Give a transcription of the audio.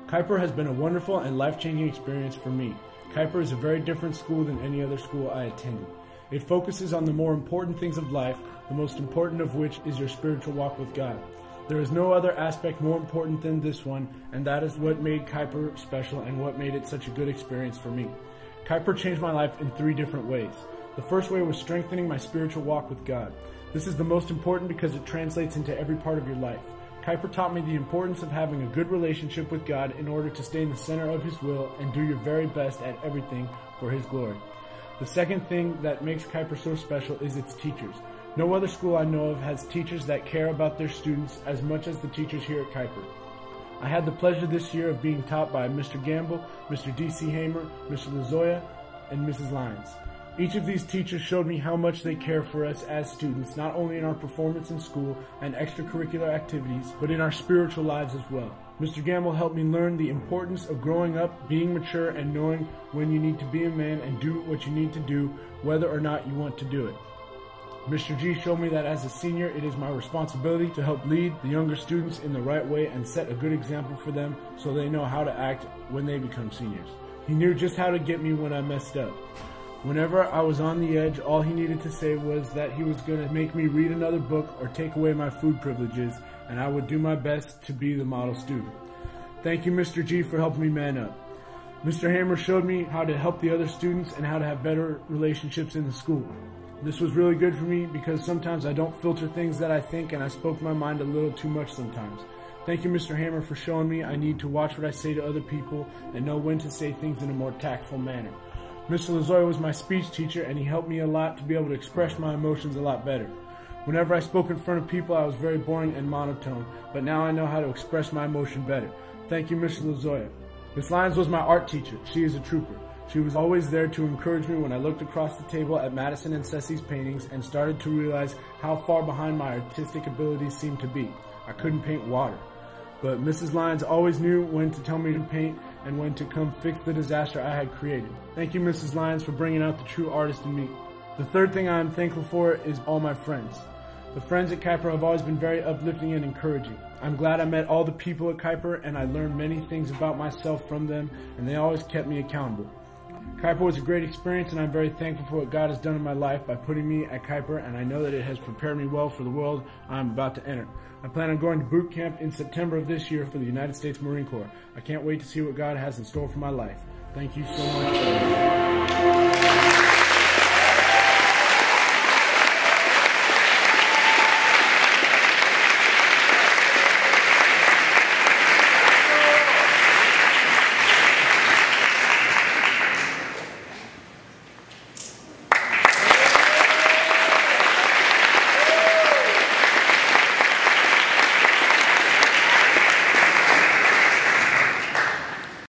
Kuiper has been a wonderful and life-changing experience for me. Kuiper is a very different school than any other school I attended. It focuses on the more important things of life, the most important of which is your spiritual walk with God. There is no other aspect more important than this one, and that is what made Kuiper special and what made it such a good experience for me. Kuiper changed my life in 3 different ways. The first way was strengthening my spiritual walk with God. This is the most important because it translates into every part of your life. Kuiper taught me the importance of having a good relationship with God in order to stay in the center of His will and do your very best at everything for His glory. The second thing that makes Kuiper so special is its teachers. No other school I know of has teachers that care about their students as much as the teachers here at Kuiper. I had the pleasure this year of being taught by Mr. Gamble, Mr. D.C. Hamer, Mr. Lazoya, and Mrs. Lyons. Each of these teachers showed me how much they care for us as students, not only in our performance in school and extracurricular activities, but in our spiritual lives as well. Mr. Gamble helped me learn the importance of growing up, being mature, and knowing when you need to be a man and do what you need to do, whether or not you want to do it. Mr. G showed me that as a senior, it is my responsibility to help lead the younger students in the right way and set a good example for them so they know how to act when they become seniors. He knew just how to get me when I messed up. Whenever I was on the edge, all he needed to say was that he was going to make me read another book or take away my food privileges, and I would do my best to be the model student. Thank you, Mr. G, for helping me man up. Mr. Hammer showed me how to help the other students and how to have better relationships in the school. This was really good for me because sometimes I don't filter things that I think and I spoke my mind a little too much sometimes. Thank you, Mr. Hammer, for showing me I need to watch what I say to other people and know when to say things in a more tactful manner. Mr. Lazoya was my speech teacher and he helped me a lot to be able to express my emotions a lot better. Whenever I spoke in front of people, I was very boring and monotone, but now I know how to express my emotion better. Thank you, Mr. Lazoya. Miss Lyons was my art teacher. She is a trooper. She was always there to encourage me when I looked across the table at Madison and Ceci's paintings and started to realize how far behind my artistic abilities seemed to be. I couldn't paint water. But Mrs. Lyons always knew when to tell me to paint and when to come fix the disaster I had created. Thank you, Mrs. Lyons, for bringing out the true artist in me. The third thing I am thankful for is all my friends. The friends at Kuiper have always been very uplifting and encouraging. I'm glad I met all the people at Kuiper and I learned many things about myself from them, and they always kept me accountable. Kuiper was a great experience and I'm very thankful for what God has done in my life by putting me at Kuiper, and I know that it has prepared me well for the world I'm about to enter. I plan on going to boot camp in September of this year for the United States Marine Corps. I can't wait to see what God has in store for my life. Thank you so much.